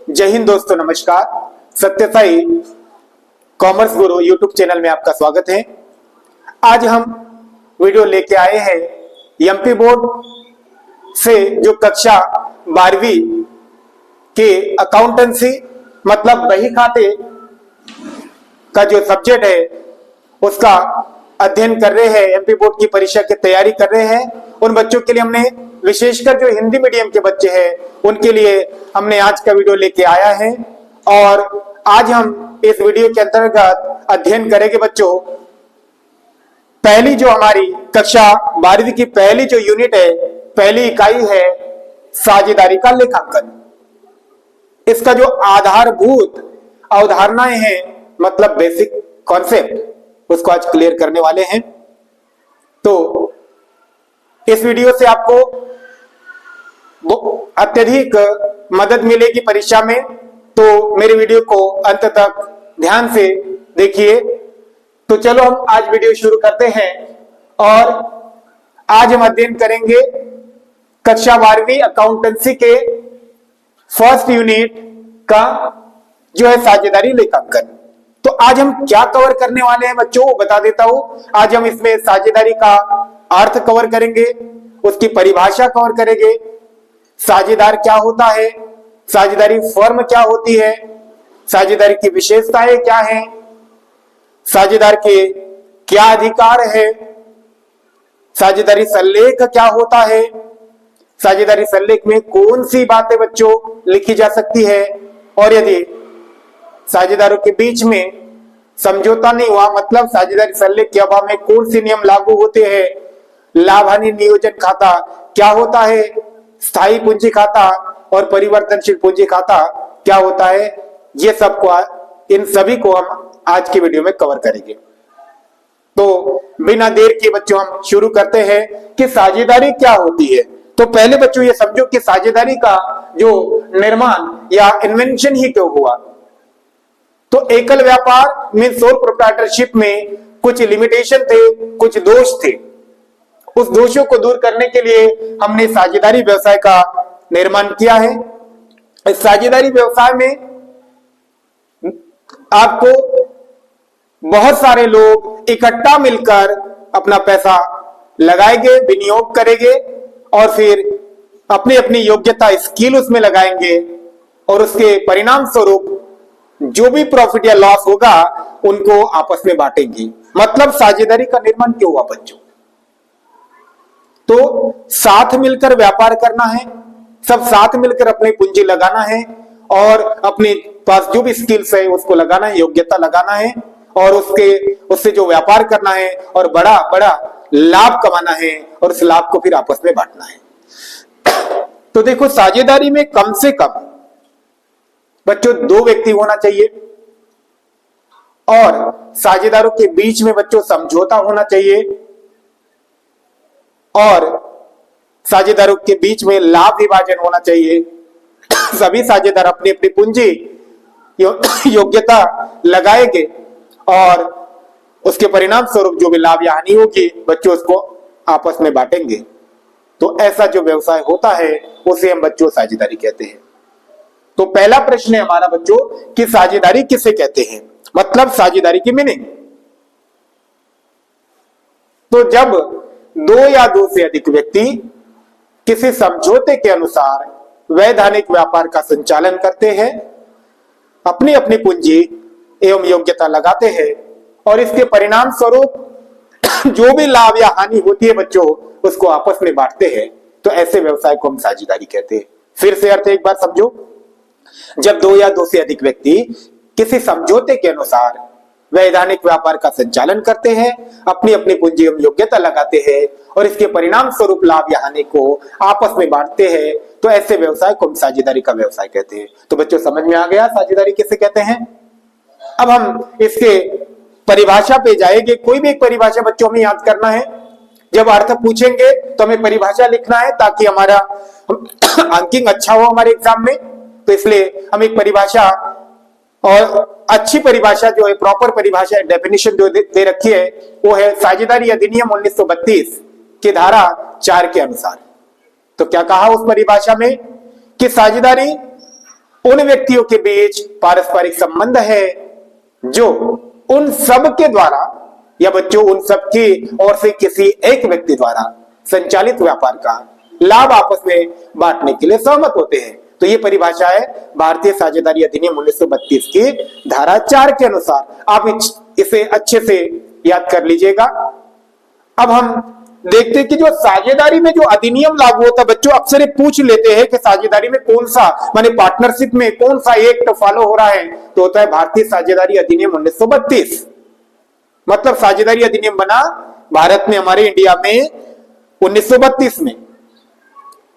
जय हिंद दोस्तों, नमस्कार। सत्य साई कॉमर्स गुरु यूट्यूब चैनल में आपका स्वागत है। आज हम वीडियो लेके आए हैं एमपी बोर्ड से जो कक्षा 12वीं के अकाउंटेंसी मतलब बही खाते का जो सब्जेक्ट है उसका अध्ययन कर रहे हैं, एमपी बोर्ड की परीक्षा की तैयारी कर रहे हैं। उन बच्चों के लिए हमने विशेषकर जो हिंदी मीडियम के बच्चे हैं उनके लिए हमने आज का वीडियो लेके आया है। और आज हम इस वीडियो के अंतर्गत अध्ययन करेंगे बच्चों, पहली जो हमारी कक्षा 12वीं की पहली जो यूनिट है, पहली इकाई है साझेदारी का लेखांकन। इसका जो आधारभूत अवधारणाएं हैं मतलब बेसिक कॉन्सेप्ट, उसको आज क्लियर करने वाले हैं। तो इस वीडियो से आपको अत्यधिक मदद मिलेगी परीक्षा में, तो मेरे वीडियो को अंत तक ध्यान से देखिए। तो चलो हम आज वीडियो शुरू करते हैं और आज हम अध्ययन करेंगे कक्षा 12वीं अकाउंटेंसी के फर्स्ट यूनिट का जो है साझेदारी लेखांकन। तो आज हम क्या कवर करने वाले हैं बच्चों, वो बता देता हूं। आज हम इसमें साझेदारी का अर्थ कवर करेंगे, उसकी परिभाषा कवर करेंगे, साझेदार क्या होता है, साझेदारी फर्म क्या होती है, साझेदारी की विशेषताएं क्या हैं, साझेदार के क्या अधिकार है, साझेदारी सल्लेख क्या होता है, साझेदारी सल्लेख में कौन सी बातें बच्चों लिखी जा सकती है, और यदि साझेदारों के बीच में समझौता नहीं हुआ मतलब साझेदारी सल्लेख के अभाव में कौन से नियम लागू होते हैं, लाभ हानि नियोजन खाता क्या होता है, स्थायी पूंजी खाता और परिवर्तनशील पूंजी खाता क्या होता है, ये सबको इन सभी को हम आज की वीडियो में कवर करेंगे। तो बिना देर के बच्चों हम शुरू करते हैं कि साझेदारी क्या होती है। तो पहले बच्चों ये समझो कि साझेदारी का जो निर्माण या इन्वेंशन ही क्यों हुआ। तो एकल व्यापार मीन सोल प्रोप्राइटरशिप में कुछ लिमिटेशन थे, कुछ दोष थे। उस दोषों को दूर करने के लिए हमने साझेदारी व्यवसाय का निर्माण किया है। इस साझेदारी व्यवसाय में आपको बहुत सारे लोग इकट्ठा मिलकर अपना पैसा लगाएंगे, विनियोग करेंगे और फिर अपनी अपनी योग्यता स्किल उसमें लगाएंगे और उसके परिणाम स्वरूप जो भी प्रॉफिट या लॉस होगा उनको आपस में बांटेंगे। मतलब साझेदारी का निर्माण क्यों हुआ बच्चों? तो साथ मिलकर व्यापार करना है, सब साथ मिलकर अपनी पूंजी लगाना है और अपने पास जो भी स्किल्स है उसको लगाना है, योग्यता लगाना है और उससे जो व्यापार करना है और बड़ा बड़ा लाभ कमाना है और उस लाभ को फिर आपस में बांटना है। तो देखो, साझेदारी में कम से कम बच्चों 2 व्यक्ति होना चाहिए और साझेदारों के बीच में बच्चों समझौता होना चाहिए और साझेदारों के बीच में लाभ विभाजन होना चाहिए। सभी साझेदार अपनी अपनी पूंजी योग्यता लगाएंगे और उसके परिणाम स्वरूप जो भी लाभ या हानि होगी बच्चों उसको आपस में बांटेंगे। तो ऐसा जो व्यवसाय होता है उसे हम बच्चों साझेदारी कहते हैं। तो पहला प्रश्न है हमारा बच्चों कि साझेदारी किसे कहते हैं, मतलब साझेदारी की मीनिंग। तो जब 2 या 2 से अधिक व्यक्ति किसी समझौते के अनुसार वैधानिक व्यापार का संचालन करते हैं, अपनी अपनी पूंजी एवं योग्यता लगाते हैं और इसके परिणाम स्वरूप जो भी लाभ या हानि होती है बच्चों उसको आपस में बांटते हैं, तो ऐसे व्यवसाय को हम साझेदारी कहते हैं। फिर से अर्थ एक बार समझो, जब 2 या 2 से अधिक व्यक्ति किसी समझौते के अनुसार वैधानिक व्यापार का संचालन करते हैं, अपनी अपनी पूंजी एवं योग्यता लगाते हैं और इसके परिणाम स्वरूप लाभ या हानि को आपस में बांटते हैं, तो ऐसे व्यवसाय को हम साझेदारी का व्यवसाय कहते हैं। तो बच्चों समझ में आ गया साझेदारी किसे कहते हैं। अब हम इसके परिभाषा पे जाएंगे। कोई भी एक परिभाषा बच्चों हमें याद करना है। जब अर्थ पूछेंगे तो हमें परिभाषा लिखना है ताकि हमारा अंकिंग अच्छा हो हमारे एग्जाम में। तो इसलिए हम एक परिभाषा और अच्छी परिभाषा जो है, प्रॉपर परिभाषा डेफिनेशन जो दे रखी है वो है साझेदारी अधिनियम 1932 की धारा 4 के अनुसार। तो क्या कहा उस परिभाषा में कि साझेदारी उन व्यक्तियों के बीच पारस्परिक संबंध है जो उन सब के द्वारा या बच्चों उन सब की ओर से किसी एक व्यक्ति द्वारा संचालित व्यापार का लाभ आपस में बांटने के लिए सहमत होते हैं। तो ये परिभाषा है भारतीय साझेदारी अधिनियम 1932 की धारा 4 के अनुसार। आप इसे अच्छे से याद कर लीजिएगा। अब हम देखते हैं कि जो साझेदारी में जो अधिनियम लागू होता है बच्चों, अक्सर ये पूछ लेते हैं कि साझेदारी में कौन सा माने पार्टनरशिप में कौन सा एक्ट फॉलो हो रहा है, तो होता है भारतीय साझेदारी अधिनियम 1932। मतलब साझेदारी अधिनियम बना भारत में, हमारे इंडिया में 1932 में।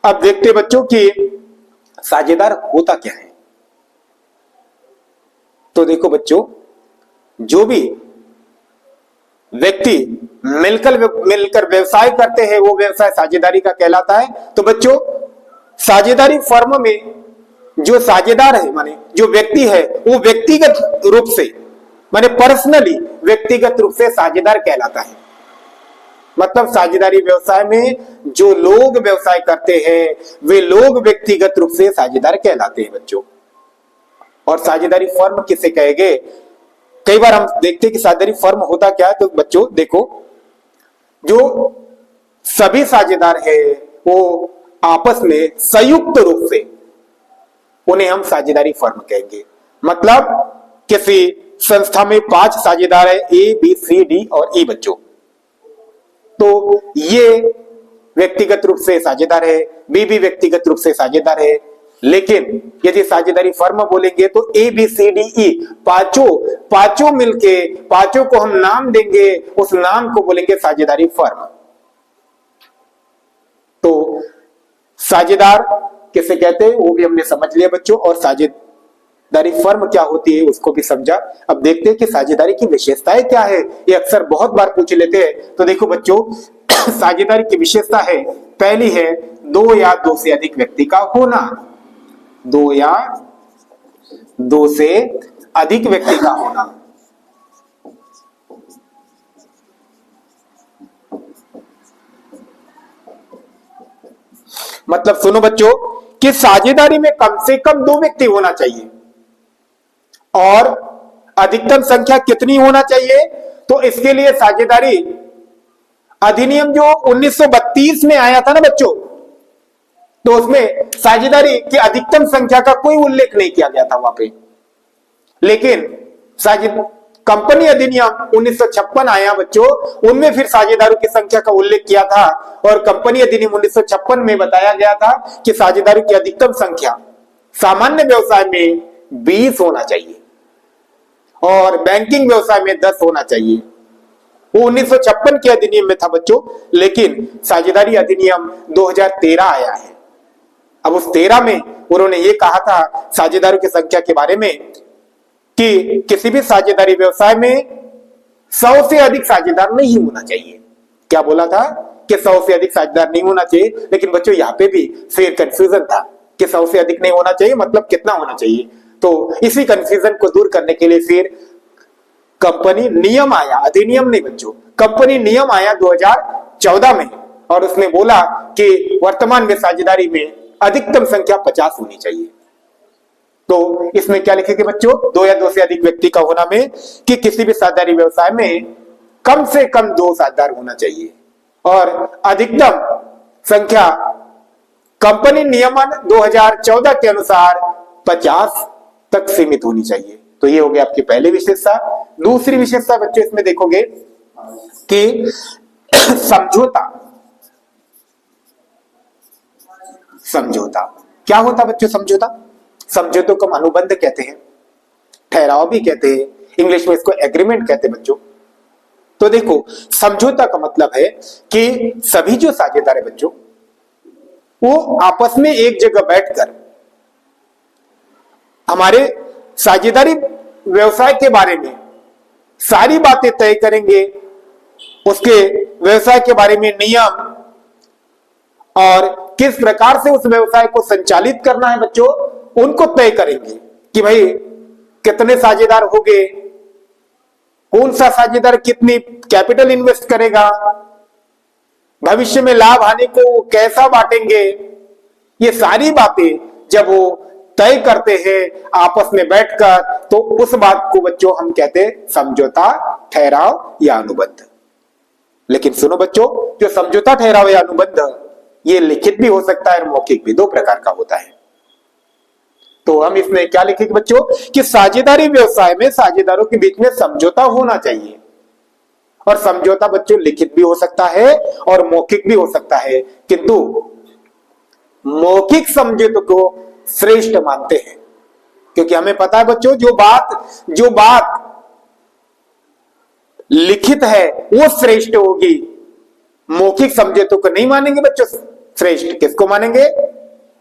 अब देखते बच्चों कि साझेदार होता क्या है। तो देखो बच्चों, जो भी व्यक्ति मिलकर व्यवसाय करते हैं वो व्यवसाय साझेदारी का कहलाता है। तो बच्चों, साझेदारी फर्म में जो साझेदार है माने जो व्यक्ति है वो व्यक्तिगत रूप से माने पर्सनली व्यक्तिगत रूप से साझेदार कहलाता है। मतलब साझेदारी व्यवसाय में जो लोग व्यवसाय करते हैं वे लोग व्यक्तिगत रूप से साझेदार कहलाते हैं बच्चों। और साझेदारी फर्म किसे कहेंगे? कई बार हम देखते हैं कि साझेदारी फर्म होता क्या है। तो बच्चों देखो, जो सभी साझेदार है वो आपस में संयुक्त रूप से उन्हें हम साझेदारी फर्म कहेंगे। मतलब किसी संस्था में 5 साझेदार है, ए बी सी डी और ई बच्चों, तो ये व्यक्तिगत रूप से साझेदार है, बी भी व्यक्तिगत रूप से साझेदार है। लेकिन यदि साझेदारी फर्म बोलेंगे तो A B C D E पांचों मिलके पांचों को हम नाम देंगे, उस नाम को बोलेंगे साझेदारी फर्म। तो साझेदार किसे कहते हैं वो भी हमने समझ लिया बच्चों, और साझेदारी फर्म क्या होती है उसको भी समझा। अब देखते हैं कि साझेदारी की विशेषताएं क्या है, ये अक्सर बहुत बार पूछ लेते हैं। तो देखो बच्चों, साझेदारी की विशेषता है, पहली है 2 या 2 से अधिक व्यक्ति का होना। 2 या 2 से अधिक व्यक्ति का होना। मतलब सुनो बच्चों कि साझेदारी में कम से कम 2 व्यक्ति होना चाहिए। और अधिकतम संख्या कितनी होना चाहिए? तो इसके लिए साझेदारी अधिनियम जो 1932 में आया था ना बच्चों, तो उसमें साझेदारी की अधिकतम संख्या का कोई उल्लेख नहीं किया गया था वहां पे। लेकिन कंपनी अधिनियम 1956 आया बच्चों, उनमें फिर साझेदारों की संख्या का उल्लेख किया था। और कंपनी अधिनियम 1956 में बताया गया था कि साझेदारों की अधिकतम संख्या सामान्य व्यवसाय में 20 होना चाहिए और बैंकिंग व्यवसाय में 10 होना चाहिए। वो 1956 के अधिनियम में था बच्चों। लेकिन साझेदारी अधिनियम 2013 आया है। अब उस 13 में उन्होंने ये कहा था साझेदारों की संख्या के बारे में कि किसी भी साझेदारी व्यवसाय में 100 से अधिक साझेदार नहीं होना चाहिए। क्या बोला था कि 100 से अधिक साझेदार नहीं होना चाहिए। लेकिन बच्चों यहाँ पे भी फिर कंफ्यूजन था कि 100 से अधिक नहीं होना चाहिए मतलब कितना होना चाहिए। तो इसी कंफ्यूजन को दूर करने के लिए फिर कंपनी नियम आया, अधिनियम नहीं बच्चों, कंपनी नियम आया 2014 में। और उसने बोला कि वर्तमान में साझेदारी में अधिकतम संख्या 50 होनी चाहिए। तो इसमें क्या लिखेंगे बच्चों? 2 या 2 से अधिक व्यक्ति का होना में कि किसी भी साझेदारी व्यवसाय में कम से कम 2 साझेदार होना चाहिए और अधिकतम संख्या कंपनी नियमन 2014 के अनुसार 50 तक सीमित होनी चाहिए। तो ये हो गया आपकी पहली विशेषता। दूसरी विशेषता बच्चों इसमें देखोगे कि समझौता क्या होता बच्चों? समझौतों को हम अनुबंध कहते हैं, ठहराव भी कहते हैं, इंग्लिश में इसको एग्रीमेंट कहते हैं बच्चों। तो देखो, समझौता का मतलब है कि सभी जो साझेदार है बच्चों वो आपस में एक जगह बैठकर हमारे साझेदारी व्यवसाय के बारे में सारी बातें तय करेंगे, उसके व्यवसाय के बारे में नियम और किस प्रकार से उस व्यवसाय को संचालित करना है बच्चों उनको तय करेंगे कि भाई कितने साझेदार होंगे, कौन सा साझेदार कितनी कैपिटल इन्वेस्ट करेगा, भविष्य में लाभ हानि को कैसा बांटेंगे। ये सारी बातें जब वो तय करते हैं आपस में बैठकर, तो उस बात को बच्चों हम कहते हैं समझौता, ठहराव या अनुबंध। लेकिन सुनो बच्चों, जो समझौता, ठहराव या अनुबंध ये लिखित भी हो सकता है और मौखिक भी, दो प्रकार का होता है। तो हम इसमें क्या लिखेंगे बच्चों कि साझेदारी व्यवसाय में साझेदारों के बीच में समझौता होना चाहिए, और समझौता बच्चों लिखित भी हो सकता है और मौखिक भी हो सकता है, किंतु मौखिक समझौते को श्रेष्ठ मानते हैं, क्योंकि हमें पता है बच्चों जो बात लिखित है वो श्रेष्ठ होगी। मौखिक समझौते को नहीं मानेंगे बच्चों श्रेष्ठ, किसको मानेंगे?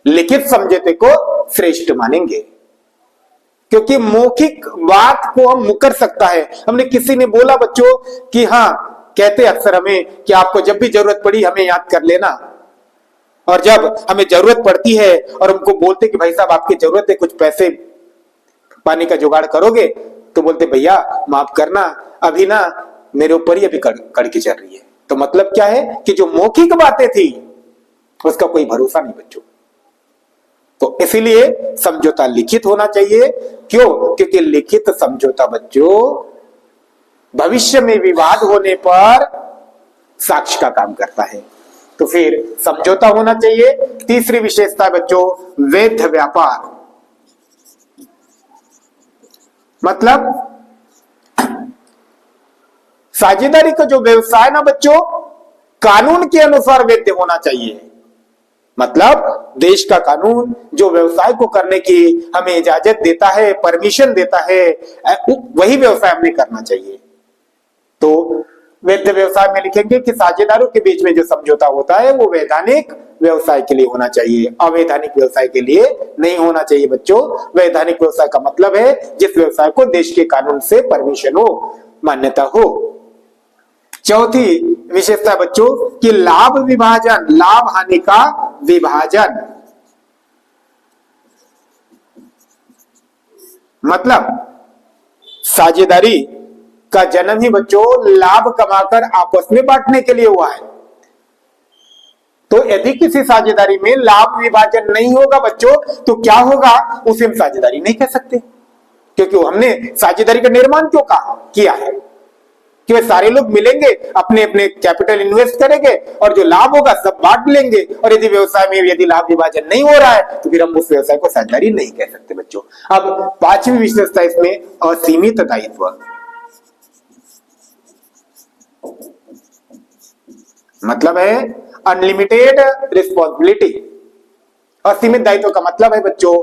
लिखित समझौते को श्रेष्ठ मानेंगे, क्योंकि मौखिक बात को हम मुकर सकता है। हमने किसी ने बोला बच्चों कि हाँ, कहते अक्सर हमें कि आपको जब भी जरूरत पड़ी हमें याद कर लेना, और जब हमें जरूरत पड़ती है और हमको बोलते कि भाई साहब आपकी जरूरत है, कुछ पैसे पानी का जुगाड़ करोगे, तो बोलते भैया माफ करना, अभी ना मेरे ऊपर ही अभी कड़की चल रही है। तो मतलब क्या है कि जो मौखिक बातें थी उसका कोई भरोसा नहीं बच्चों। तो इसीलिए समझौता लिखित होना चाहिए। क्यों? क्योंकि लिखित समझौता बच्चों भविष्य में विवाद होने पर साक्ष्य का काम करता है। तो फिर समझौता होना चाहिए। तीसरी विशेषता बच्चों वैध व्यापार, मतलब साझेदारी का जो व्यवसाय ना बच्चों कानून के अनुसार वैध होना चाहिए। मतलब देश का कानून जो व्यवसाय को करने की हमें इजाजत देता है, परमिशन देता है, वही व्यवसाय हमें करना चाहिए। तो वैध व्यवसाय में लिखेंगे कि साझेदारों के बीच में जो समझौता होता है वो वैधानिक व्यवसाय के लिए होना चाहिए, अवैधानिक व्यवसाय के लिए नहीं होना चाहिए बच्चों। वैधानिक व्यवसाय का मतलब है जिस व्यवसाय को देश के कानून से परमिशन हो, मान्यता हो। चौथी विशेषता बच्चों कि लाभ विभाजन, लाभ हानि का विभाजन, मतलब साझेदारी का जन्म ही बच्चों लाभ कमाकर आपस में बांटने के लिए हुआ है। तो यदि किसी साझेदारी में लाभ विभाजन नहीं होगा बच्चों तो क्या होगा? उसे हम साझेदारी नहीं कह सकते, क्योंकि हमने साझेदारी का निर्माण क्यों किया है कि वे सारे लोग मिलेंगे, अपने अपने कैपिटल इन्वेस्ट करेंगे और जो लाभ होगा सब बांट लेंगे। और यदि व्यवसाय में यदि लाभ विभाजन नहीं हो रहा है तो फिर हम उस व्यवसाय को साझेदारी नहीं कह सकते बच्चों। अब पांचवी विशेषता इसमें असीमित दायित्व, मतलब है अनलिमिटेड रिस्पॉन्सिबिलिटी। असीमित दायित्व का मतलब है बच्चों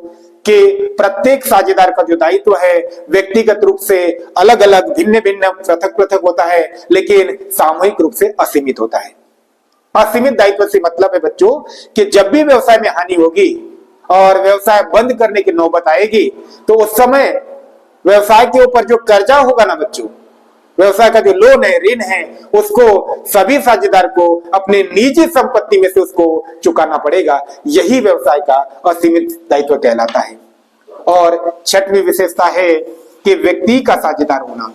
कि प्रत्येक साझेदार का जो दायित्व है व्यक्तिगत रूप से अलग अलग, भिन्न भिन्न, पृथक पृथक होता है, लेकिन सामूहिक रूप से असीमित होता है। असीमित दायित्व से मतलब है बच्चों कि जब भी व्यवसाय में हानि होगी और व्यवसाय बंद करने की नौबत आएगी तो उस समय व्यवसाय के ऊपर जो कर्जा होगा ना बच्चों, व्यवसाय का जो लोन है, ऋण है, उसको सभी साझेदार को अपने निजी संपत्ति में से उसको चुकाना पड़ेगा। यही व्यवसाय का असीमित दायित्व कहलाता है। और छठवीं विशेषता है कि व्यक्ति का साझेदार होना,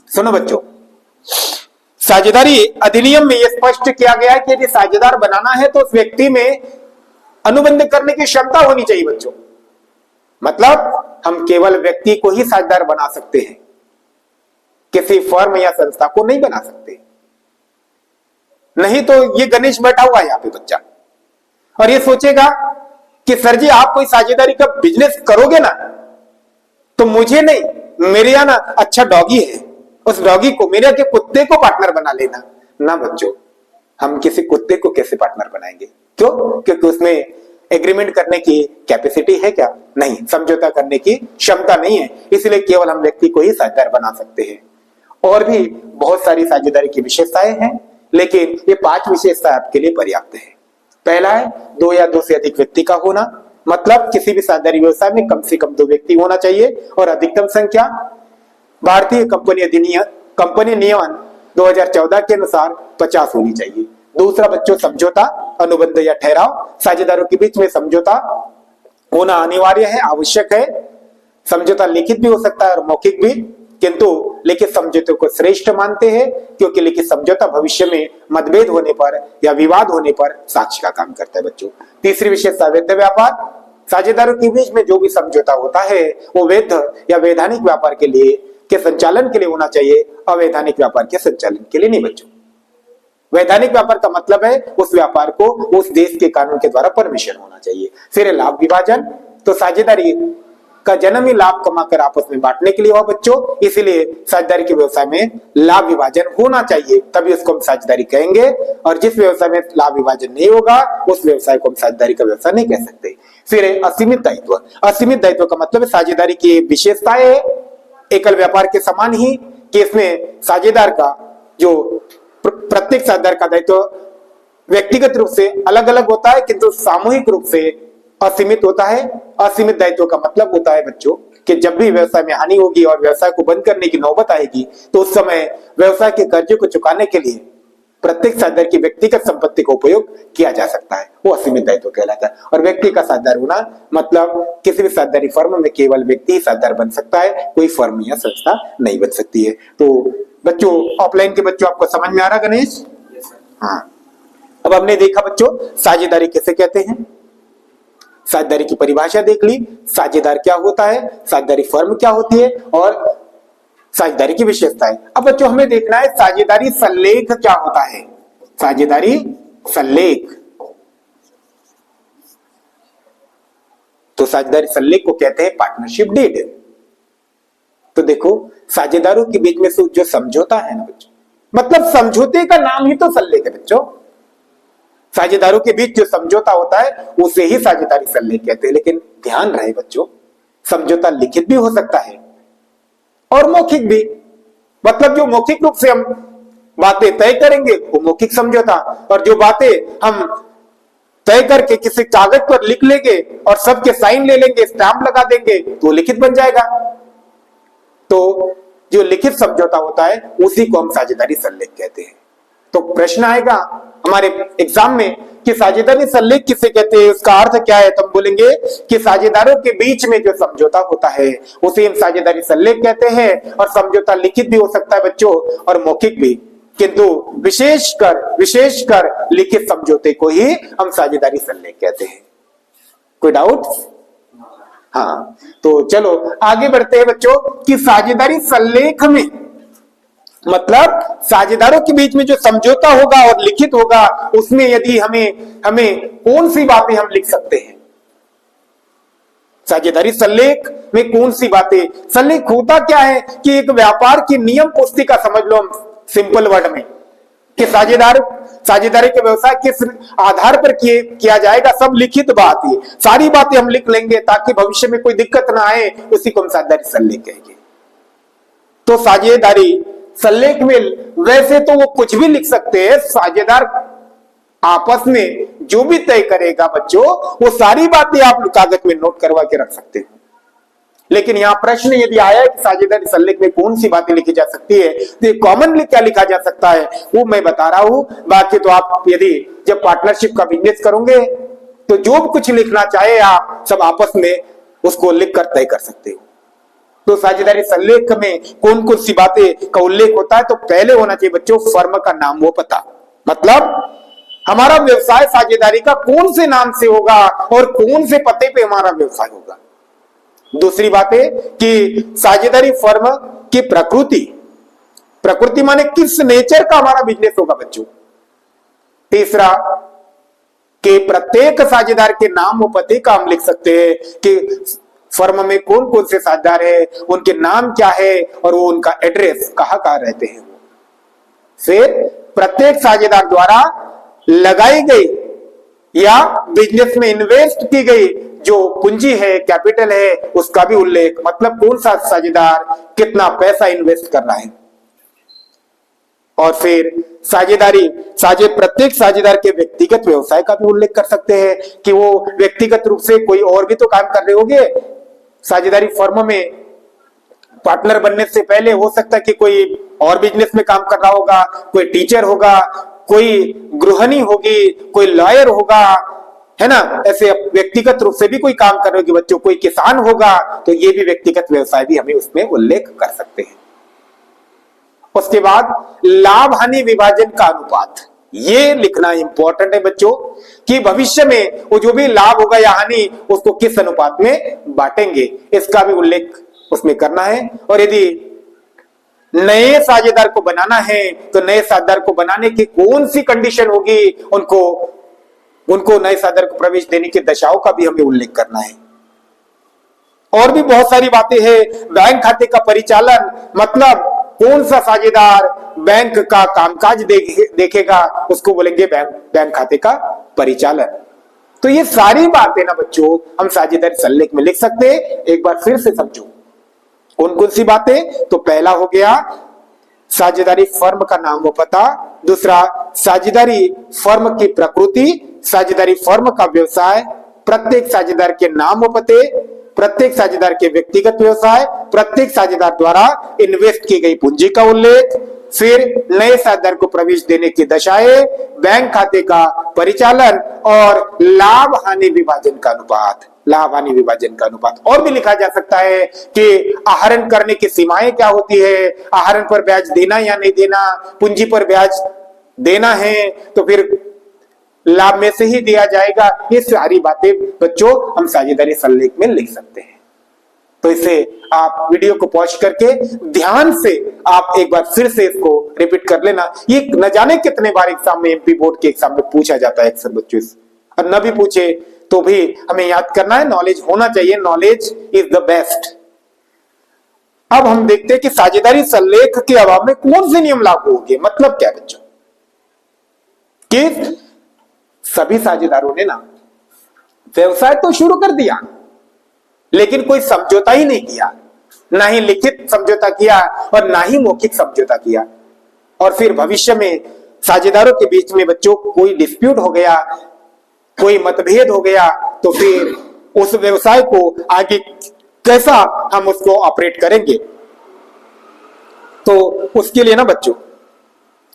सुनो बच्चों, साझेदारी अधिनियम में यह स्पष्ट किया गया है कि यदि साझेदार बनाना है तो उस व्यक्ति में अनुबंध करने की क्षमता होनी चाहिए बच्चों। मतलब हम केवल व्यक्ति को ही साझेदार बना सकते हैं, किसी फर्म या संस्था को नहीं बना सकते। नहीं तो ये गणेश बैठा हुआ है यहाँ पे बच्चा और ये सोचेगा कि सर जी आप कोई साझेदारी का बिजनेस करोगे ना तो मुझे नहीं, मेरे यहाँ ना अच्छा डॉगी है, उस डॉगी को, मेरे के कुत्ते को पार्टनर बना लेना। ना बच्चों, हम किसी कुत्ते को कैसे पार्टनर बनाएंगे? क्यों? क्योंकि उसमें एग्रीमेंट करने की कैपेसिटी है क्या? नहीं, समझौता करने की क्षमता नहीं है। इसलिए केवल हम व्यक्ति को ही साझेदार बना सकते हैं। और भी बहुत सारी साझेदारी की विशेषताएं हैं, लेकिन ये 5 विशेषताएं आपके लिए पर्याप्त है। पहला है 2 या 2 से अधिक व्यक्ति का होना, मतलब किसी भी साझेदारी व्यवसाय में कम से कम 2 व्यक्ति होना चाहिए और अधिकतम संख्या भारतीय कंपनी नियमन 2014 के अनुसार 50 होनी चाहिए। दूसरा बच्चों समझौता, अनुबंध या ठहराव, साझेदारों के बीच में समझौता होना अनिवार्य है, आवश्यक है। समझौता लिखित भी हो सकता है और मौखिक भी। किंतु लिखित समझौते को श्रेष्ठ मानते हैं, क्योंकि लिखित समझौता भविष्य में मतभेद होने पर या विवाद होने पर साक्ष्य का काम करता है बच्चों। तीसरी विशेषता वैध व्यापार। साझेदारों के बीच में जो भी समझौता होता है वो वैध या वैधानिक व्यापार के लिए के संचालन के लिए होना चाहिए, अवैधानिक व्यापार के संचालन के लिए नहीं बच्चों। वैधानिक व्यापार का मतलब है उस व्यापार को उस देश के कानून के द्वारा परमिशन होना चाहिए। फिर लाभ विभाजन, तो साझेदारी का जन्म ही लाभ कमाकर आपस में बांटने के लिए हुआ बच्चों, इसीलिए साझेदारी के व्यवसाय में लाभ विभाजन होना चाहिए, तभी उसको हम साझेदारी कहेंगे। और जिस व्यवसाय में लाभ विभाजन नहीं होगा उस व्यवसाय को हम साझेदारी का व्यवसाय नहीं कह सकते। फिर असीमित दायित्व। असीमित दायित्व का मतलब है साझेदारी की विशेषताएं एकल व्यापार के समान ही कि इसमें साझेदार का जो प्रत्येक साझेदार का दायित्व व्यक्तिगत रूप से अलग अलग होता है, किंतु सामूहिक रूप से असीमित होता है। असीमित दायित्व का मतलब होता है बच्चों कि जब भी व्यवसाय में हानि होगी और व्यवसाय को बंद करने की नौबत आएगी तो उस समय व्यवसाय के कर्जे को चुकाने के लिए प्रत्येक साझेदार की व्यक्तिगत संपत्ति का उपयोग किया जा सकता है, वो असीमित दायित्व कहलाता है। और व्यक्ति का साझेदार होना मतलब किसी भी साझेदारी फर्म में केवल व्यक्ति ही साझेदार बन सकता है, कोई फर्म या संस्था नहीं बन सकती है। तो बच्चों ऑफलाइन के बच्चों आपको समझ में आ रहा गणेश? हाँ, अब हमने देखा बच्चों साझेदारी किसे कहते हैं, साझेदारी की परिभाषा देख ली, साझेदार क्या होता है, साझेदारी फर्म क्या होती है और साझेदारी की विशेषताएं। अब बच्चों हमें देखना है साझेदारी सल्लेख क्या होता है। साझेदारी सल्लेख, तो साझेदारी सल्लेख को कहते हैं पार्टनरशिप डीड। तो देखो साझेदारों के बीच में जो समझौता है ना बच्चों, मतलब समझौते का नाम ही तो सल्लेख है बच्चों। साझेदारों के बीच जो समझौता होता है उसे ही साझेदारी सल्लेख कहते हैं। लेकिन ध्यान रहे बच्चों, समझौता लिखित भी हो सकता है और मौखिक भी। मतलब जो मौखिक रूप से हम बातें तय करेंगे वो मौखिक समझौता, और जो बातें हम तय करके किसी कागज पर लिख लेंगे और सबके साइन ले लेंगे, स्टैंप लगा देंगे तो लिखित बन जाएगा। तो जो लिखित समझौता होता है उसी को हम साझेदारी सल्लेख कहते हैं। तो प्रश्न आएगा हमारे एग्जाम में कि साझेदारी सल्लेख किसे कहते हैं, उसका अर्थ क्या है, तो हम बोलेंगे कि साझेदारों के बीच में जो समझौता होता है उसे हम साझेदारी सल्लेख कहते हैं। और समझौता लिखित भी हो सकता है बच्चों और मौखिक भी, किंतु विशेषकर लिखित समझौते को ही हम साझेदारी सल्लेख कहते हैं। कोई डाउट? हाँ, तो चलो आगे बढ़ते हैं बच्चों कि साझेदारी सल्लेख में मतलब साझेदारों के बीच में जो समझौता होगा और लिखित होगा उसमें यदि हमें कौन सी बातें हम लिख सकते हैं, साझेदारी सल्लेख में कौन सी बातें। सल्लेख होता क्या है कि एक व्यापार की नियम पुस्तिका समझ लो हम सिंपल वर्ड में, कि साझेदारी के व्यवसाय किस आधार पर किया जाएगा, सब लिखित बात है। सारी बातें हम लिख लेंगे ताकि भविष्य में कोई दिक्कत ना आए, उसी को हम साझेदारी सल्लेख कहेंगे। तो साझेदारी सल्लेख में वैसे तो वो कुछ भी लिख सकते हैं, साझेदार आपस में जो भी तय करेगा बच्चों वो सारी बातें आप कागज में नोट करवा के रख सकते हैं। लेकिन यहां प्रश्न यदि आया है कि साझेदारी सल्लेख में कौन सी बातें लिखी जा सकती है, तो कॉमनली क्या लिखा जा सकता है वो मैं बता रहा हूं। बाकी तो आप यदि जब पार्टनरशिप का बिजनेस करोगे तो जो कुछ लिखना चाहे आप सब आपस में उसको लिख कर तय कर सकते हो। तो साझेदारी सल्लेख में कौन कौन सी बातें का उल्लेख होता है, तो पहले होना चाहिए बच्चों फर्म का नाम व पता। मतलब हमारा व्यवसाय साझेदारी का कौन से नाम से होगा और कौन से पते पे हमारा व्यवसाय होगा। दूसरी बात है कि साझेदारी फर्म की प्रकृति माने किस नेचर का हमारा बिजनेस होगा बच्चों। तीसरा कि प्रत्येक साझेदार के नाम व पते का हम लिख सकते हैं कि फर्म में कौन कौन से साझेदार है, उनके नाम क्या है और वो उनका एड्रेस कहाँ रहते हैं। फिर प्रत्येक साझेदार द्वारा लगाई गई या बिजनेस में इन्वेस्ट की गई जो पूंजी है, कैपिटल है, उसका भी उल्लेख। मतलब कौन सा साझेदार कितना पैसा इन्वेस्ट कर रहा है। और फिर प्रत्येक साझेदार के व्यक्तिगत व्यवसाय का भी उल्लेख कर सकते हैं कि वो व्यक्तिगत रूप से कोई और भी तो काम कर रहे होंगे। साझेदारी फर्म में पार्टनर बनने से पहले हो सकता है कि कोई और बिजनेस में काम कर रहा होगा, कोई टीचर होगा, कोई गृहिणी होगी, कोई लॉयर होगा, है ना। ऐसे व्यक्तिगत रूप से भी कोई काम कर रहे होगी बच्चों, कोई किसान होगा, तो ये भी व्यक्तिगत व्यवसाय भी हमें उसमें उल्लेख कर सकते हैं। उसके बाद लाभ हानि विभाजन का अनुपात, ये लिखना इंपॉर्टेंट है बच्चों कि भविष्य में वो जो भी लाभ होगा या हानि उसको किस अनुपात में बांटेंगे, इसका भी उल्लेख उसमें करना है। और यदि नए साझेदार को बनाना है तो नए साझेदार को बनाने की कौन सी कंडीशन होगी, उनको नए साझेदार को प्रवेश देने की दशाओं का भी हमें उल्लेख करना है। और भी बहुत सारी बातें हैं। बैंक खाते का परिचालन, मतलब कौन सा साझेदार बैंक का कामकाज देखेगा उसको बोलेंगे बैंक खाते का परिचालन। तो ये सारी बातें ना बच्चों हम साझेदारी सल्लेख में लिख सकते हैं। एक बार फिर से समझो कौन कौन सी बातें। तो पहला हो गया साझेदारी फर्म का नाम व पता, दूसरा साझेदारी फर्म की प्रकृति, साझेदारी फर्म का व्यवसाय, प्रत्येक साझेदार के नाम व पते, प्रत्येक साझेदार के व्यक्तिगत व्यवसाय, प्रत्येक साझेदार द्वारा इन्वेस्ट की गई पूंजी का उल्लेख, फिर नए साझेदार को प्रवेश देने की दशाएं, बैंक खाते का परिचालन और लाभ हानि विभाजन का अनुपात। लाभ हानि विभाजन का अनुपात और भी लिखा जा सकता है कि आहरण करने की सीमाएं क्या होती है, आहरण पर ब्याज देना या नहीं देना, पूंजी पर ब्याज देना है तो फिर लाभ में से ही दिया जाएगा। ये सारी बातें बच्चों हम साझेदारी सल्लेख में लिख सकते हैं। तो इसे आप वीडियो को पॉज करके ध्यान से आप एक बार फिर से इसको रिपीट कर लेना। ये न जाने कितने बार एग्जाम में, एमपी बोर्ड के एग्जाम में पूछा जाता है अक्सर बच्चों, और न भी पूछे तो भी हमें याद करना है, नॉलेज होना चाहिए। Knowledge is the best. अब हम देखते हैं कि साझेदारी सल्लेख के अभाव में कौन से नियम लागू होंगे। मतलब क्या बच्चों कि सभी साझेदारों ने ना व्यवसाय तो शुरू कर दिया लेकिन कोई समझौता ही नहीं किया, ना ही लिखित समझौता किया और ना ही मौखिक समझौता किया। और फिर भविष्य में साझेदारों के बीच में बच्चों कोई डिस्प्यूट हो गया, कोई मतभेद हो गया तो फिर उस व्यवसाय को आगे कैसा हम उसको ऑपरेट करेंगे। तो उसके लिए ना बच्चों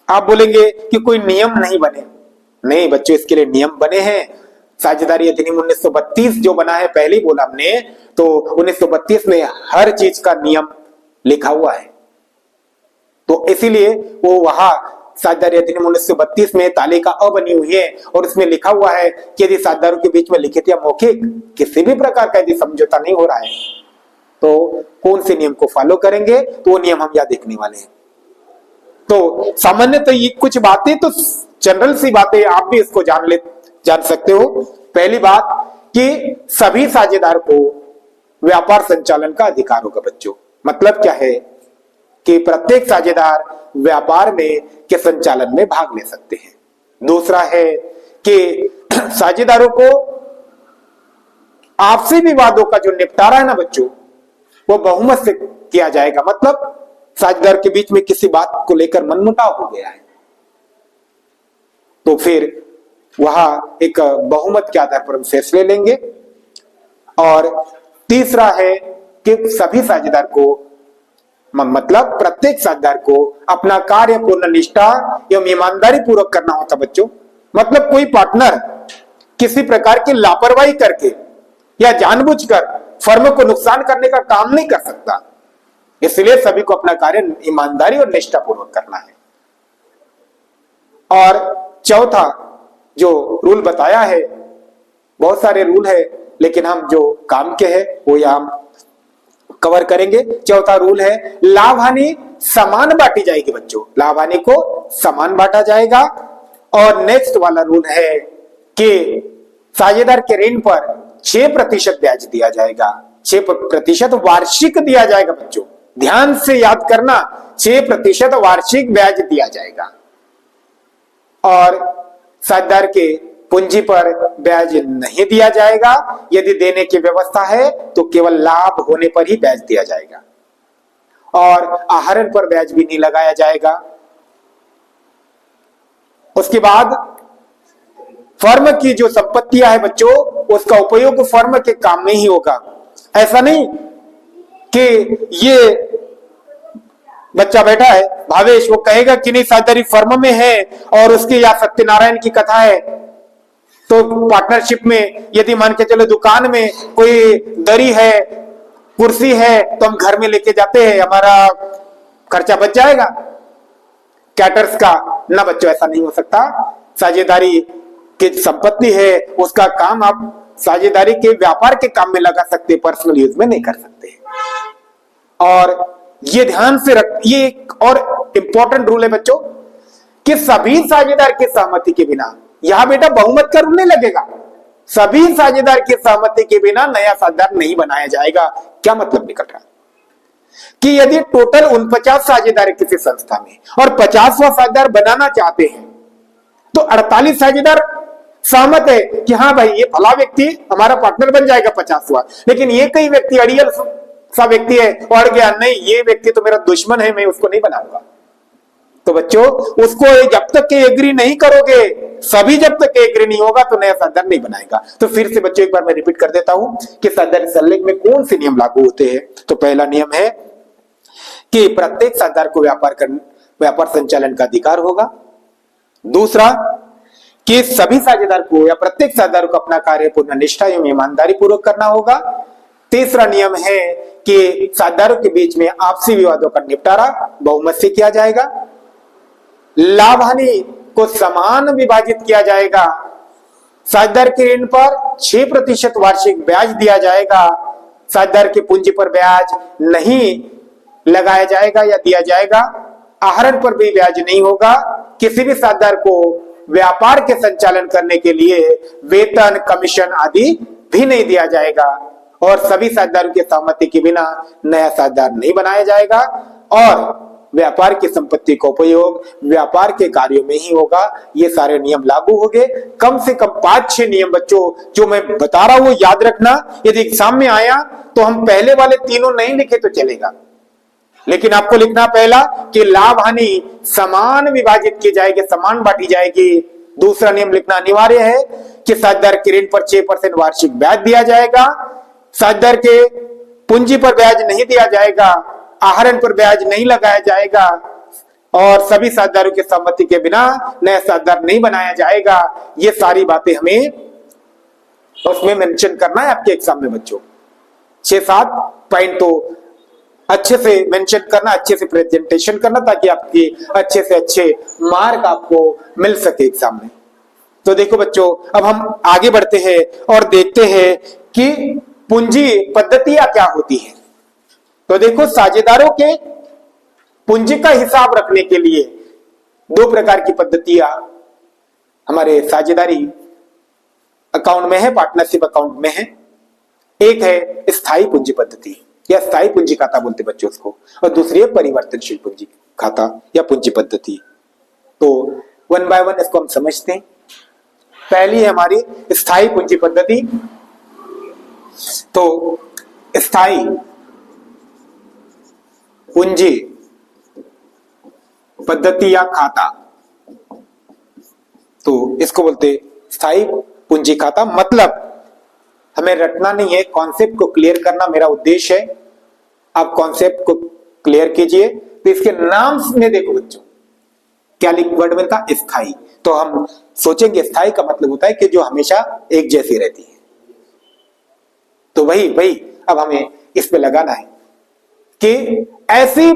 आप बोलेंगे कि कोई नियम नहीं बने। नहीं बच्चों, इसके लिए नियम बने हैं। साझेदारी अधिनियम 1932 जो बना है, पहले ही बोला हमने, तो 1932 में हर चीज का नियम लिखा हुआ है। तो इसीलिए वो वहां साझेदारी अधिनियम 1932 में तालिका अ बनी हुई है और उसमें लिखा हुआ है कि यदि साझेदारों के बीच में लिखित या मौखिक किसी भी प्रकार का यदि समझौता नहीं हो रहा है तो कौन से नियम को फॉलो करेंगे, तो वो नियम हम यहां देखने वाले हैं। तो सामान्यतः ये कुछ बातें तो जनरल सी बातें, आप भी इसको जान सकते हो। पहली बात कि सभी साझेदार को व्यापार संचालन का अधिकार होगा बच्चों। मतलब क्या है कि प्रत्येक साझेदार व्यापार में के संचालन में भाग ले सकते हैं। दूसरा है कि साझेदारों को आपसी विवादों का जो निपटारा है ना बच्चों, वो बहुमत से किया जाएगा। मतलब साझेदार के बीच में किसी बात को लेकर मनमुटाव हो गया है तो फिर वहां एक बहुमत के आधार पर हम फैसले लेंगे। और तीसरा है कि सभी साझेदार को, मतलब प्रत्येक साझेदार को अपना कार्य पूर्ण निष्ठा एवं ईमानदारी पूर्वक करना होता बच्चों। मतलब कोई पार्टनर किसी प्रकार की लापरवाही करके या जानबूझकर फर्म को नुकसान करने का काम नहीं कर सकता। इसलिए सभी को अपना कार्य ईमानदारी और निष्ठा पूर्वक करना है। और चौथा जो रूल बताया है, बहुत सारे रूल है लेकिन हम जो काम के हैं वो यहाँ कवर करेंगे। चौथा रूल है लाभ हानि समान बांटी जाएगी बच्चों, लाभ हानि को समान बांटा जाएगा। और नेक्स्ट वाला रूल है कि साझेदार के ऋण पर 6% ब्याज दिया जाएगा। 6% वार्षिक दिया जाएगा बच्चों, ध्यान से याद करना, 6% वार्षिक ब्याज दिया जाएगा। और साझेदार के पूंजी पर ब्याज नहीं दिया जाएगा। यदि देने की व्यवस्था है तो केवल लाभ होने पर ही ब्याज दिया जाएगा और आहरण पर ब्याज भी नहीं लगाया जाएगा। उसके बाद फर्म की जो संपत्तियां है बच्चों, उसका उपयोग फर्म के काम में ही होगा। ऐसा नहीं कि ये बच्चा बैठा है भावेश, वो कहेगा कि नहीं साझेदारी फर्म में है और उसकी या सत्यनारायण की कथा है तो पार्टनरशिप में, यदि मान के चलो दुकान में कोई दरी है, कुर्सी है तो हम घर में लेके जाते हैं, हमारा खर्चा बच जाएगा। कैटर्स का, ना बच्चों ऐसा नहीं हो सकता। साझेदारी की संपत्ति है, उसका काम आप साझेदारी के व्यापार के काम में लगा सकते, पर्सनल यूज में नहीं कर सकते। और ये ध्यान से रख, ये एक और इंपॉर्टेंट रूल है बच्चों कि सभी साझेदार की सहमति के बिना, यहां बेटा बहुमत का रूल नहीं लगेगा, सभी साझेदार की सहमति के बिना नया साझेदार नहीं बनाया जाएगा। क्या मतलब निकल रहा कि यदि टोटल 49 साझेदार किसी संस्था में और 50वां साझेदार बनाना चाहते हैं तो 48 साझेदार सहमत है कि हाँ भाई ये भला व्यक्ति हमारा पार्टनर बन जाएगा 50वां, लेकिन ये कई व्यक्ति अड़ियल सा व्यक्ति है, अड़ गया, नहीं ये व्यक्ति तो मेरा दुश्मन है, मैं उसको नहीं बनाऊंगा। तो बच्चों उसको जब तक के एग्री नहीं करोगे, सभी जब तक एग्री नहीं होगा तो नया साझेदार नहीं बनाएगा। तो फिर से बच्चों एक बार मैं रिपीट कर देता हूं कि साझेदारी संलेख में कौन से नियम लागू होते हैं। तो पहला नियम है कि प्रत्येक साझेदार को व्यापार संचालन का अधिकार होगा। दूसरा कि सभी साझेदार को या प्रत्येक साझेदार को अपना कार्य पूर्ण निष्ठा एवं ईमानदारी पूर्वक करना होगा। तीसरा नियम है कि साझेदारों के बीच में आपसी विवादों का निपटारा बहुमत से किया जाएगा। लाभ हानि को समान विभाजित किया जाएगा। साझेदार के ऋण पर 6% वार्षिक ब्याज दिया जाएगा। साझेदार की पूंजी पर ब्याज नहीं लगाया जाएगा या दिया जाएगा। आहरण पर भी ब्याज नहीं होगा। किसी भी साझेदार को व्यापार के संचालन करने के लिए वेतन, कमीशन आदि भी नहीं दिया जाएगा। और सभी साझेदारों की सहमति के बिना नया साझेदार नहीं बनाया जाएगा। और व्यापार की संपत्ति का उपयोग व्यापार के कार्यों में ही होगा। ये सारे नियम लागू हो गए। कम से कम 5-6 नियम बच्चों जो मैं बता रहा हूं याद रखना। यदि एग्जाम में आया तो हम पहले वाले तीनों नहीं लिखे तो चलेगा, लेकिन आपको लिखना पहला कि लाभ हानि समान विभाजित की जाएगी, समान बांटी जाएगी। दूसरा नियम लिखना अनिवार्य है कि साझेदार के ऋण पर 6% वार्षिक ब्याज दिया जाएगा। साझेदार के पूंजी पर ब्याज नहीं दिया जाएगा। आहरण पर ब्याज नहीं लगाया जाएगा। और सभी साझेदारों की सहमति के बिना नया साझेदार नहीं बनाया जाएगा। ये सारी बातें हमें उसमें मेंशन करना है आपके एग्जाम में बच्चों। 6-7 पॉइंट तो अच्छे से मेंशन करना, अच्छे से प्रेजेंटेशन करना, ताकि आपके अच्छे से अच्छे मार्क आपको मिल सके एग्जाम में। तो देखो बच्चों, अब हम आगे बढ़ते हैं और देखते हैं कि पूंजी पद्धतियां क्या होती है। तो देखो, साझेदारों के पूंजी का हिसाब रखने के लिए 2 प्रकार की पद्धतियां हमारे साझेदारी अकाउंट में है, पार्टनरशिप अकाउंट में है। एक है स्थायी पूंजी पद्धति या स्थायी पूंजी खाता बोलते बच्चों उसको, और दूसरी है परिवर्तनशील पूंजी खाता या पूंजी पद्धति। तो 1 बाय 1 इसको हम समझते हैं। पहली है हमारी स्थायी पूंजी पद्धति। तो स्थायी पूंजी पद्धति या खाता, तो इसको बोलते स्थायी पूंजी खाता। मतलब हमें रटना नहीं है, कॉन्सेप्ट को क्लियर करना मेरा उद्देश्य है। आप कॉन्सेप्ट को क्लियर कीजिए। तो इसके नाम में देखो बच्चों क्या वर्ड मिलता, स्थायी। तो हम सोचेंगे स्थायी का मतलब होता है कि जो हमेशा एक जैसी रहती है। तो वही अब हमें इस पे लगाना है कि ऐसी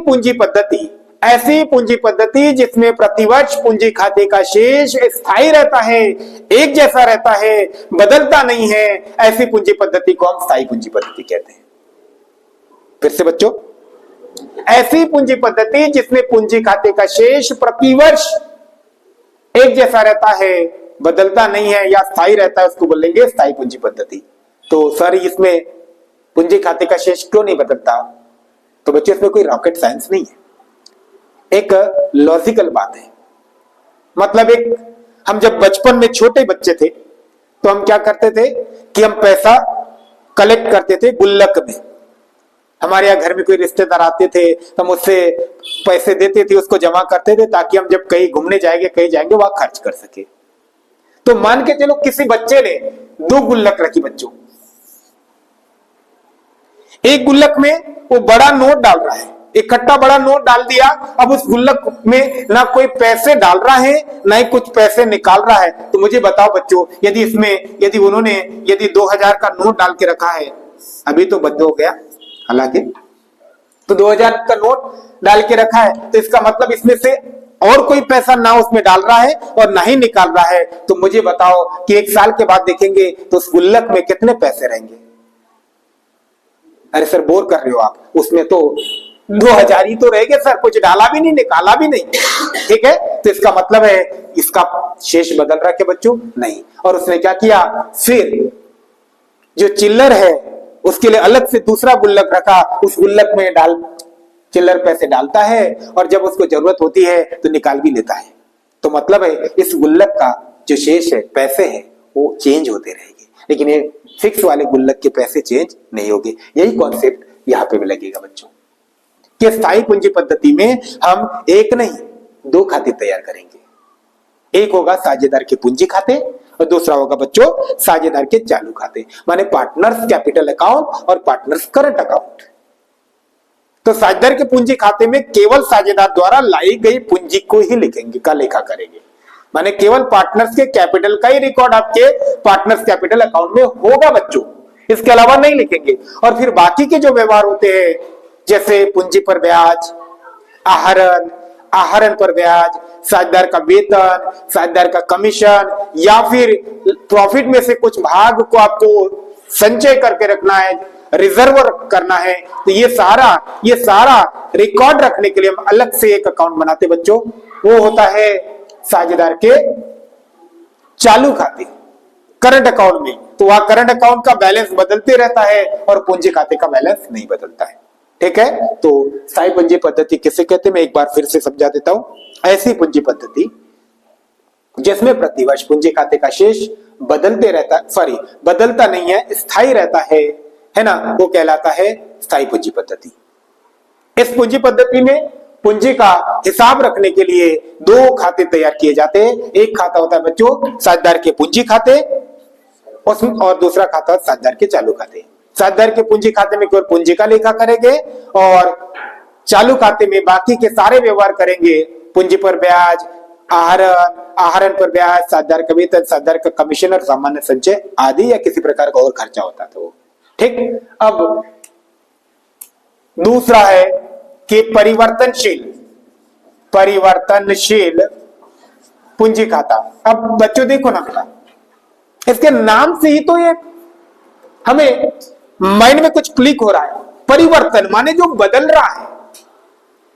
पूंजी पद्धति जिसमें प्रतिवर्ष पूंजी खाते का शेष स्थायी रहता है, एक जैसा रहता है, बदलता नहीं है, ऐसी पूंजी पद्धति को हम स्थायी पूंजी पद्धति कहते हैं। फिर से बच्चों, ऐसी पूंजी पद्धति जिसमें पूंजी खाते का शेष प्रतिवर्ष एक जैसा रहता है, बदलता नहीं है या स्थायी रहता है, उसको बोलेंगे स्थायी पूंजी पद्धति। तो सर इसमें पूंजी खाते का शेष क्यों नहीं बदलता? तो बच्चों इसमें कोई रॉकेट साइंस नहीं है, एक लॉजिकल बात है। मतलब हम जब बचपन में छोटे बच्चे थे तो हम क्या करते थे कि हम पैसा कलेक्ट करते थे गुल्लक में। हमारे यहाँ घर में कोई रिश्तेदार आते थे तो हम उससे पैसे देते थे, उसको जमा करते थे ताकि हम जब कहीं घूमने कहीं जाएंगे वहां खर्च कर सके। तो मान के चलो किसी बच्चे ने 2 गुल्लक रखी बच्चों। एक गुल्लक में वो बड़ा नोट डाल रहा है, इकट्ठा बड़ा नोट डाल दिया। अब उस गुल्लक में ना कोई पैसे डाल रहा है ना ही कुछ पैसे निकाल रहा है। तो मुझे बताओ बच्चों, यदि उन्होंने 2000 का नोट डाल के रखा है, अभी तो बंद हो गया हालांकि, तो 2000 का नोट डाल के रखा है, तो इसका मतलब इसमें से और कोई पैसा ना उसमें डाल रहा है और ना ही निकाल रहा है, तो मुझे बताओ कि 1 साल के बाद देखेंगे तो उस गुल्लक में कितने पैसे रहेंगे। अरे सर बोर कर रहे हो आप, उसमें तो 2000 ही तो रहेंगे सर, कुछ डाला भी नहीं निकाला भी नहीं। ठीक है, तो इसका मतलब है इसका शेष बदल रहा है बच्चों नहीं। और उसने क्या किया, फिर जो चिल्लर है उसके लिए अलग से दूसरा गुल्लक रखा, उस गुल्लक में चिल्लर पैसे डालता है और जब उसको जरूरत होती है तो निकाल भी लेता है। तो मतलब है इस गुल्लक का जो शेष है, पैसे है, वो चेंज होते रहेंगे, लेकिन ये फिक्स वाले गुल्लक के पैसे चेंज नहीं होंगे। यही कॉन्सेप्ट यहाँ पे भी लगेगा बच्चों कि स्थायी पूंजी पद्धति में हम एक नहीं 2 खाते तैयार करेंगे। एक होगा साझेदार के पूंजी खाते और दूसरा होगा बच्चों साझेदार के चालू खाते, माने पार्टनर्स कैपिटल अकाउंट और पार्टनर्स करंट अकाउंट। तो साझेदार के पूंजी खाते में केवल साझेदार द्वारा लाई गई पूंजी को ही लिखेंगे, का लेखा करेंगे, माने केवल पार्टनर्स के कैपिटल का ही रिकॉर्ड आपके पार्टनर्स कैपिटल अकाउंट में होगा बच्चों, इसके अलावा नहीं लिखेंगे। और फिर बाकी के जो व्यवहार होते हैं जैसे पूंजी पर ब्याज, आहरण पर ब्याज, साझेदार का वेतन, साझेदार का कमीशन, या फिर प्रॉफिट में से कुछ भाग को आपको संचय करके रखना है, रिजर्व करना है, तो ये सारा रिकॉर्ड रखने के लिए हम अलग से एक अकाउंट बनाते बच्चों, वो होता है साझेदार के चालू खाते, करंट अकाउंट में। तो वह करंट अकाउंट का बैलेंस बदलते रहता है और पूंजी खाते का बैलेंस नहीं बदलता है। ठीक है, तो स्थायी पूंजी पद्धति किसे कहते हैं, मैं एक बार फिर से समझा देता हूं। ऐसी पूंजी पद्धति जिसमें प्रतिवर्ष पूंजी खाते का शेष बदलता नहीं है, स्थायी रहता है ना, वो कहलाता है स्थायी पूंजी पद्धति। इस पूंजी पद्धति में पूंजी का हिसाब रखने के लिए 2 खाते तैयार किए जाते हैं। एक खाता होता है बच्चों साझेदार के पूंजी खाते और दूसरा खाता साझेदार के चालू खाते। साझेदार के पूंजी खाते में केवल पूंजी का लेखा करेंगे और चालू खाते में बाकी के सारे व्यवहार करेंगे, पूंजी पर ब्याज, आहरण पर ब्याज, साझेदार का वेतन, साझेदार का कमीशन और सामान्य संचय आदि, या किसी प्रकार का और खर्चा होता तो। ठीक, अब दूसरा है कि परिवर्तनशील पूंजी खाता। अब बच्चों देखो ना बेटा, इसके नाम से ही तो ये हमें माइंड में कुछ क्लिक हो रहा है। परिवर्तन माने जो बदल रहा है,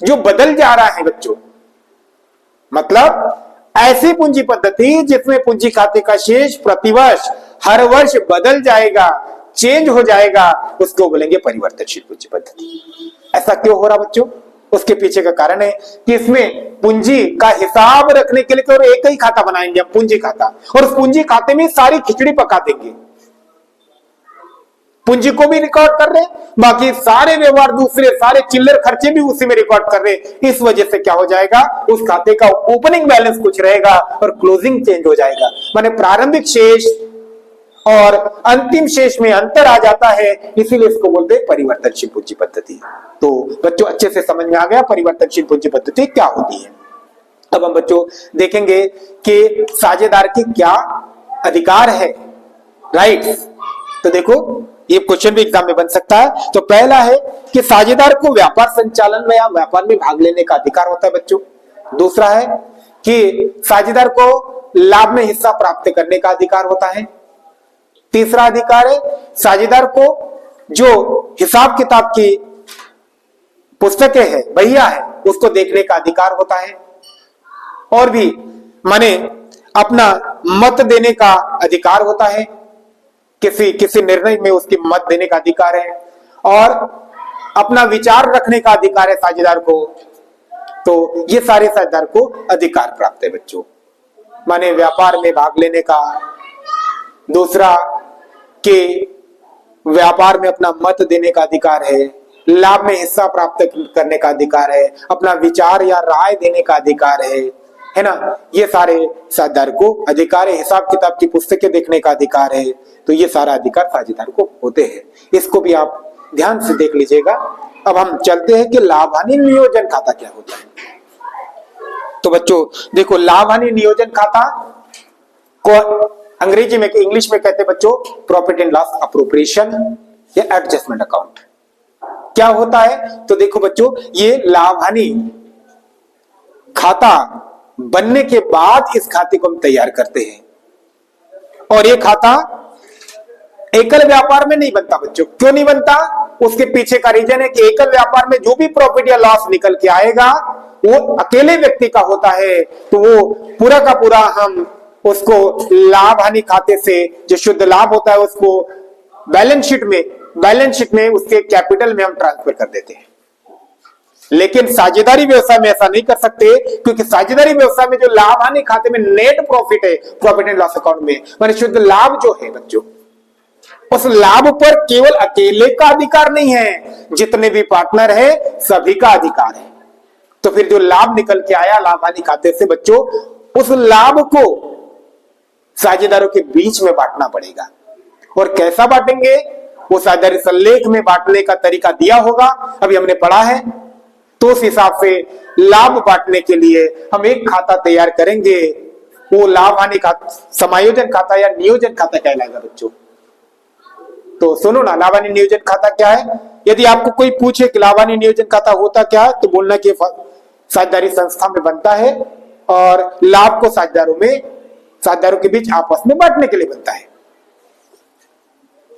जो बदल जा रहा है बच्चों, मतलब ऐसी पूंजी पद्धति जिसमें पूंजी खाते का शेष प्रतिवर्ष हर वर्ष बदल जाएगा, चेंज हो जाएगा, उसको बोलेंगे परिवर्तनशील पूंजी पद्धति। ऐसा क्यों हो रहा बच्चों, उसके पीछे का कारण है कि इसमें पूंजी का हिसाब रखने के लिए केवल एक ही खाता बनाएंगे हम, पूंजी खाता, और उस पूंजी खाते में सारी खिचड़ी पका देंगे। पूंजी को भी रिकॉर्ड कर रहे, बाकी सारे व्यवहार, दूसरे सारे चिल्लर खर्चे भी उसी में रिकॉर्ड कर रहे। इस वजह से क्या हो जाएगा, उस खाते का ओपनिंग बैलेंस कुछ रहेगा और क्लोजिंग चेंज हो जाएगा, माने प्रारंभिक शेष और अंतिम शेष में अंतर आ जाता है, इसीलिए इसको बोलते हैं परिवर्तनशील पूंजी पद्धति। तो बच्चों अच्छे से समझ में आ गया परिवर्तनशील पूंजी पद्धति क्या होती है। अब हम बच्चों देखेंगे कि साझेदार के क्या अधिकार है, राइट्स। तो देखो ये क्वेश्चन भी एग्जाम में बन सकता है। तो पहला है कि साझेदार को व्यापार संचालन में या व्यापार में भाग लेने का अधिकार होता है बच्चों। दूसरा है कि साझेदार को लाभ में हिस्सा प्राप्त करने का अधिकार होता है। तीसरा अधिकार है साझेदार को जो हिसाब किताब की पुस्तकें है, बहिया है, उसको देखने का अधिकार होता है। और भी माने अपना मत देने का अधिकार होता है, किसी निर्णय में उसकी मत देने का अधिकार है, और अपना विचार रखने का अधिकार है साझेदार को। तो ये सारे साझेदार को अधिकार प्राप्त है बच्चों, माने व्यापार में भाग लेने का, दूसरा कि व्यापार में अपना मत देने का अधिकार है, लाभ में हिस्सा प्राप्त करने का अधिकार है, अपना विचार या राय देने का अधिकार है ना, ये सारे साझेदार को अधिकार है। हिसाब किताब की पुस्तकें देखने का अधिकार है। तो ये सारा अधिकार साझेदार को होते हैं, इसको भी आप ध्यान से देख लीजिएगा। अब हम चलते हैं कि लाभ हानि नियोजन खाता क्या होता है। तो बच्चों देखो, लाभ हानि नियोजन खाता को अंग्रेजी में, इंग्लिश में कहते हैं बच्चों प्रॉफिट एंड लॉस अप्रोप्रिएशन या एडजस्टमेंट अकाउंट। क्या होता है, तो देखो बच्चों, ये लाभ हानि खाता बनने के बाद इस खाते को हम तैयार करते हैं। और ये खाता एकल व्यापार में नहीं बनता बच्चों। क्यों नहीं बनता? उसके पीछे का रीजन है कि एकल व्यापार में जो भी प्रॉफिट या लॉस निकल के आएगा वो अकेले व्यक्ति का होता है, तो वो पूरा का पूरा हम उसको लाभ हानि खाते से जो शुद्ध लाभ होता है उसको बैलेंस शीट में उसके कैपिटल में हम ट्रांसफर कर देते हैं। लेकिन साझेदारी व्यवसाय में ऐसा नहीं कर सकते, क्योंकि साझेदारी व्यवसाय में जो लाभ हानि खाते में नेट प्रॉफिट है, प्रॉफिट एंड लॉस अकाउंट में, माने शुद्ध लाभ जो है बच्चों, उस लाभ पर केवल अकेले का अधिकार नहीं है, जितने भी पार्टनर है सभी का अधिकार है। तो फिर जो लाभ निकल के आया लाभ हानि खाते से बच्चों, उस लाभ को साझेदारों के बीच में बांटना पड़ेगा। और कैसा बांटेंगे? वो साझेदारी संलेख में बांटने का तरीका दिया होगा, अभी हमने पढ़ा है। तो उस हिसाब से लाभ बांटने के लिए हम एक खाता तैयार करेंगे, वो लाभ हानि खाता समायोजन खाता या नियोजन खाता कहलाएगा बच्चों। तो सुनो ना, लाभ हानि नियोजन खाता क्या है? यदि आपको कोई पूछे कि लाभ हानि नियोजन खाता होता क्या है, तो बोलना कि साझेदारी संस्था में बनता है और लाभ को साझेदारों के बीच आपस में बांटने के लिए बनता है।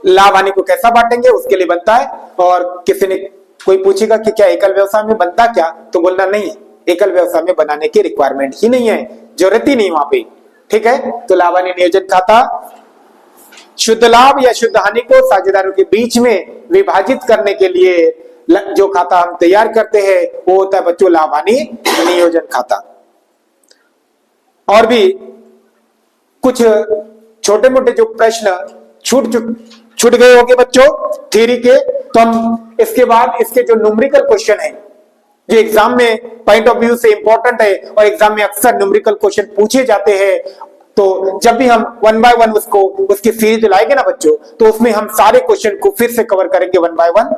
लाभ हानि को कैसा बांटेंगे उसके लिए बनता है। और किसी ने कोई पूछेगा कि क्या एकल व्यवसाय में बनता क्या, तो बोलना नहीं, एकल व्यवसाय में बनाने की रिक्वायरमेंट ही नहीं है, जरूरत ही नहीं वहां पे। ठीक है, तो लाभ हानि नियोजन खाता शुद्ध लाभ या शुद्ध हानि को साझेदारों के बीच में विभाजित करने के लिए जो खाता हम तैयार करते हैं वो होता है बच्चों लाभ हानि नियोजन खाता। और भी कुछ छोटे मोटे जो प्रश्न छूट गए होंगे बच्चों थ्योरी के, तो हम इसके बाद इसके जो न्यूमेरिकल क्वेश्चन है जो एग्जाम में पॉइंट ऑफ व्यू से इंपॉर्टेंट है और एग्जाम में अक्सर न्यूमेरिकल क्वेश्चन पूछे जाते हैं, तो जब भी हम 1 बाय 1 उसकी सीरीज लाएंगे ना बच्चों, तो उसमें हम सारे क्वेश्चन को फिर से कवर करेंगे 1 बाय 1।